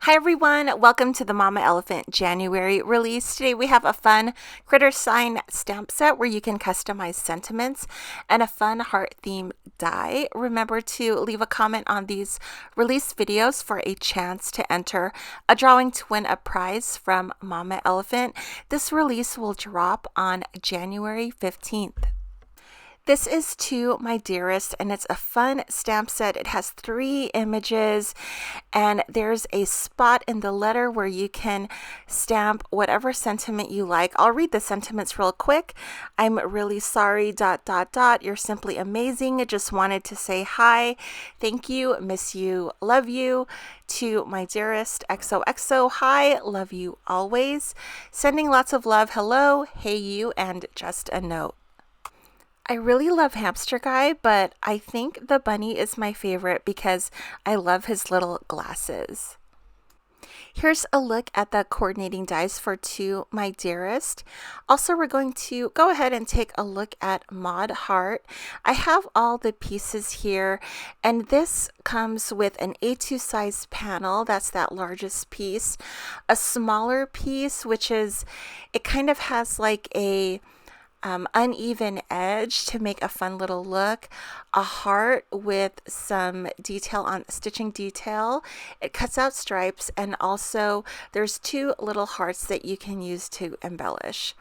Hi everyone, welcome to the Mama Elephant January release. Today we have a fun critter sign stamp set where you can customize sentiments and a fun heart theme die. Remember to leave a comment on these release videos for a chance to enter a drawing to win a prize from Mama Elephant. This release will drop on January 15th. This is To My Dearest, and it's a fun stamp set. It has 3 images, and there's a spot in the letter where you can stamp whatever sentiment you like. I'll read the sentiments real quick. I'm really sorry, ... You're simply amazing. I just wanted to say hi. Thank you. Miss you. Love you. To my dearest, XOXO. Hi. Love you always. Sending lots of love. Hello. Hey you. And just a note. I really love Hamster Guy, but I think the bunny is my favorite because I love his little glasses. Here's a look at the coordinating dies for To My Dearest. Also, we're going to go ahead and take a look at Mod Heart. I have all the pieces here, and this comes with an A2 size panel. That's that largest piece. A smaller piece, which is, it kind of has like a uneven edge to make a fun little look, a heart with some detail on stitching detail. It cuts out stripes, and also there's 2 little hearts that you can use to embellish.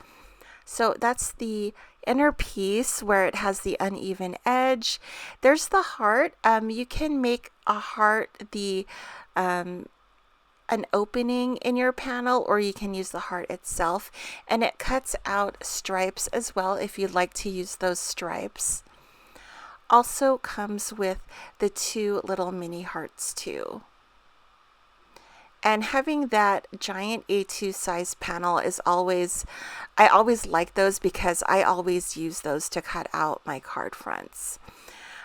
So that's the inner piece where it has the uneven edge. There's the heart. You can make a heart the an opening in your panel, or you can use the heart itself, and it cuts out stripes as well if you'd like to use those stripes. Also comes with the 2 little mini hearts too. And having that giant A2 size panel is always, I always like those because I always use those to cut out my card fronts.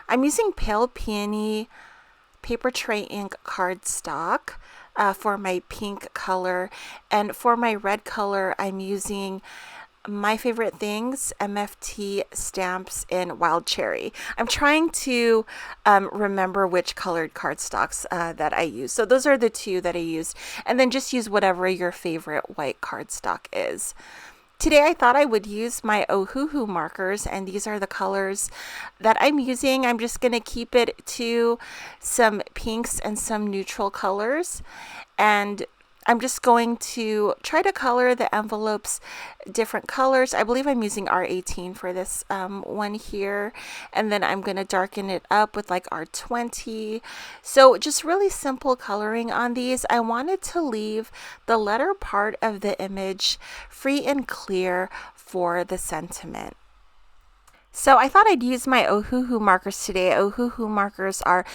I'm using Pale Peony paper tray ink cardstock for my pink color, and for my red color I'm using My Favorite Things MFT stamps in Wild Cherry. I'm trying to remember which colored cardstocks that I use. So those are the 2 that I used, and then just use whatever your favorite white cardstock is. Today I thought I would use my Ohuhu markers, and these are the colors that I'm using. I'm just going to keep it to some pinks and some neutral colors, and I'm just going to try to color the envelopes different colors. I believe I'm using R18 for this one here, and then I'm going to darken it up with like R20. So just really simple coloring on these. I wanted to leave the letter part of the image free and clear for the sentiment. So I thought I'd use my Ohuhu markers today. Ohuhu markers are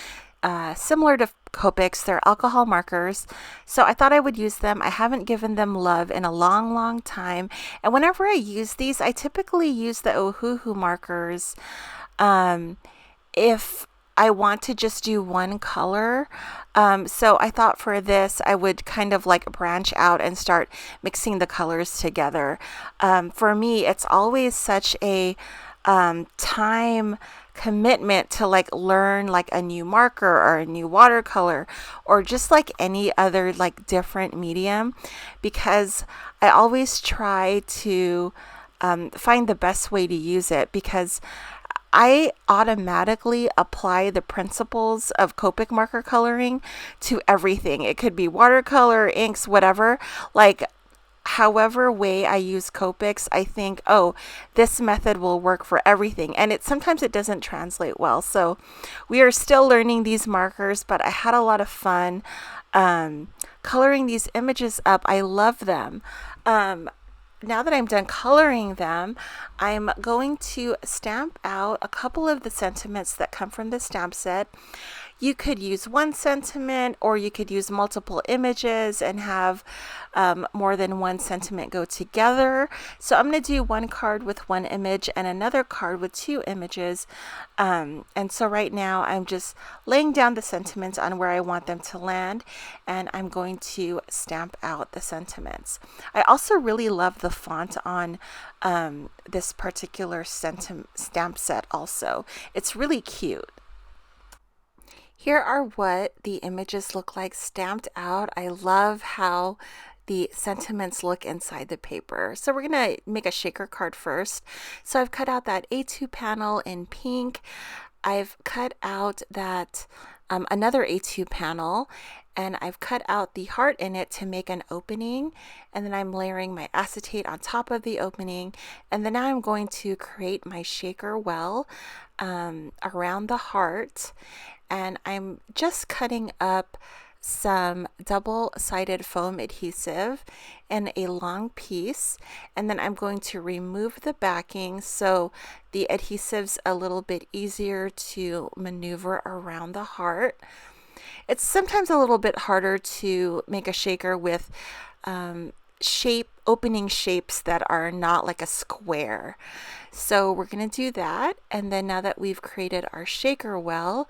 similar to Copics. They're alcohol markers, so I thought I would use them. I haven't given them love in a long time, and whenever I use these, I typically use the Ohuhu markers if I want to just do one color. So I thought for this I would kind of like branch out and start mixing the colors together. For me, it's always such a time commitment to like learn like a new marker or a new watercolor or just like any other like different medium, because I always try to find the best way to use it, because I automatically apply the principles of Copic marker coloring to everything. It could be watercolor, inks, whatever. Like however way I use Copics, I think, oh, this method will work for everything. And sometimes it doesn't translate well. So we are still learning these markers, but I had a lot of fun coloring these images up. I love them. Now that I'm done coloring them, I'm going to stamp out a couple of the sentiments that come from the stamp set. You could use one sentiment, or you could use multiple images and have more than one sentiment go together. So I'm going to do one card with one image and another card with 2 images. And so right now I'm just laying down the sentiments on where I want them to land, and I'm going to stamp out the sentiments. I also really love the font on this particular stamp set also. It's really cute. Here are what the images look like stamped out. I love how the sentiments look inside the paper. So we're going to make a shaker card first. So I've cut out that A2 panel in pink. I've cut out that another A2 panel, and I've cut out the heart in it to make an opening, and then I'm layering my acetate on top of the opening, and then now I'm going to create my shaker well around the heart, and I'm just cutting up some double-sided foam adhesive in a long piece, and then I'm going to remove the backing so the adhesive's a little bit easier to maneuver around the heart. It's sometimes a little bit harder to make a shaker with opening shapes that are not like a square. So we're going to do that, and then now that we've created our shaker well,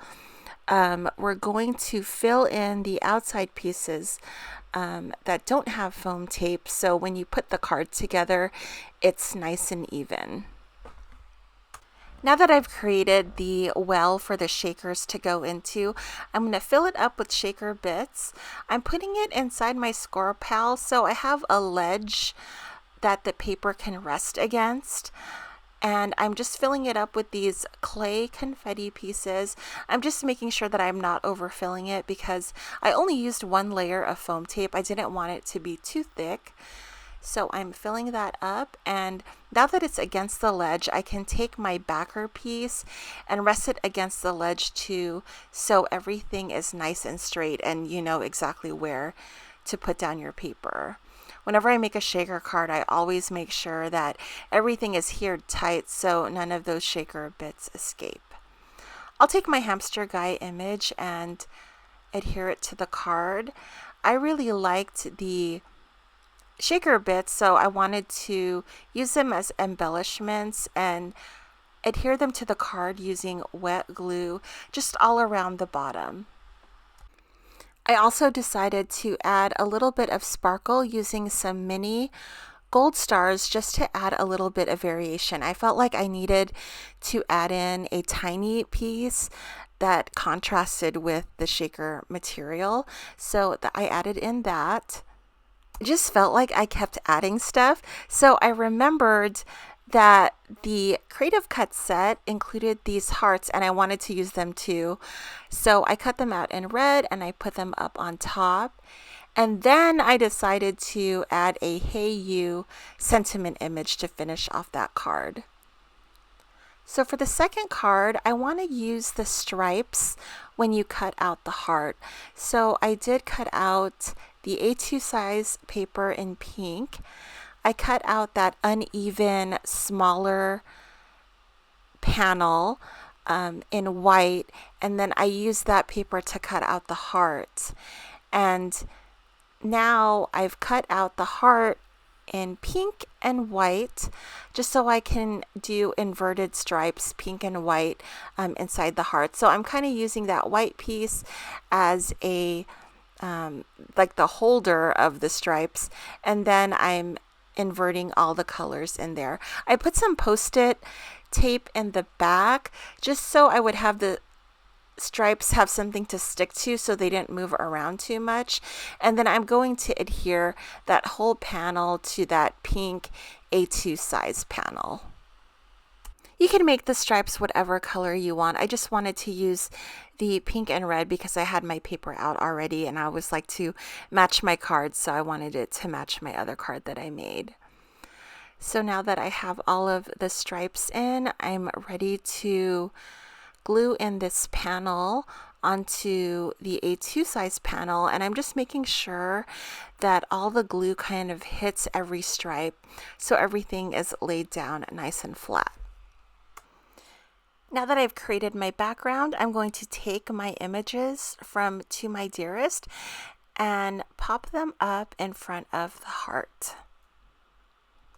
we're going to fill in the outside pieces that don't have foam tape, so when you put the card together, it's nice and even. Now that I've created the well for the shakers to go into, I'm going to fill it up with shaker bits. I'm putting it inside my score pal so I have a ledge that the paper can rest against. And I'm just filling it up with these clay confetti pieces. I'm just making sure that I'm not overfilling it because I only used one layer of foam tape. I didn't want it to be too thick. So I'm filling that up, and now that it's against the ledge, I can take my backer piece and rest it against the ledge too, so everything is nice and straight and you know exactly where to put down your paper. Whenever I make a shaker card, I always make sure that everything is adhered tight so none of those shaker bits escape. I'll take my hamster guy image and adhere it to the card. I really liked the shaker bits, so I wanted to use them as embellishments and adhere them to the card using wet glue just all around the bottom. I also decided to add a little bit of sparkle using some mini gold stars just to add a little bit of variation. I felt like I needed to add in a tiny piece that contrasted with the shaker material, so I added in that. It just felt like I kept adding stuff, so I remembered that the Creative Cut set included these hearts and I wanted to use them too. So I cut them out in red and I put them up on top. And then I decided to add a Hey You sentiment image to finish off that card. So for the second card, I want to use the stripes when you cut out the heart. So I did cut out the A2 size paper in pink. I cut out that uneven, smaller panel in white, and then I used that paper to cut out the heart. And now I've cut out the heart in pink and white just so I can do inverted stripes, pink and white, inside the heart. So I'm kind of using that white piece as a like the holder of the stripes, and then I'm inverting all the colors in there. I put some post-it tape in the back just so I would have the stripes have something to stick to so they didn't move around too much. And then I'm going to adhere that whole panel to that pink A2 size panel. You can make the stripes whatever color you want. I just wanted to use the pink and red because I had my paper out already and I always like to match my cards, so I wanted it to match my other card that I made. So now that I have all of the stripes in, I'm ready to glue in this panel onto the A2 size panel, and I'm just making sure that all the glue kind of hits every stripe so everything is laid down nice and flat. Now that I've created my background, I'm going to take my images from To My Dearest and pop them up in front of the heart.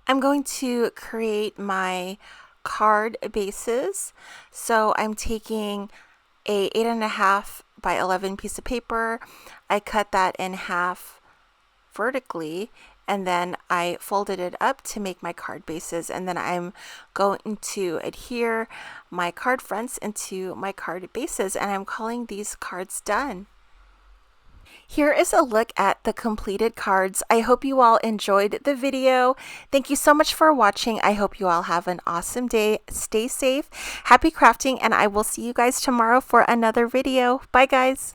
I'm going to create my card bases. So I'm taking a 8.5 by 11 piece of paper. I cut that in half vertically, and then I folded it up to make my card bases, and then I'm going to adhere my card fronts into my card bases, and I'm calling these cards done. Here is a look at the completed cards. I hope you all enjoyed the video. Thank you so much for watching. I hope you all have an awesome day. Stay safe, happy crafting, and I will see you guys tomorrow for another video. Bye, guys.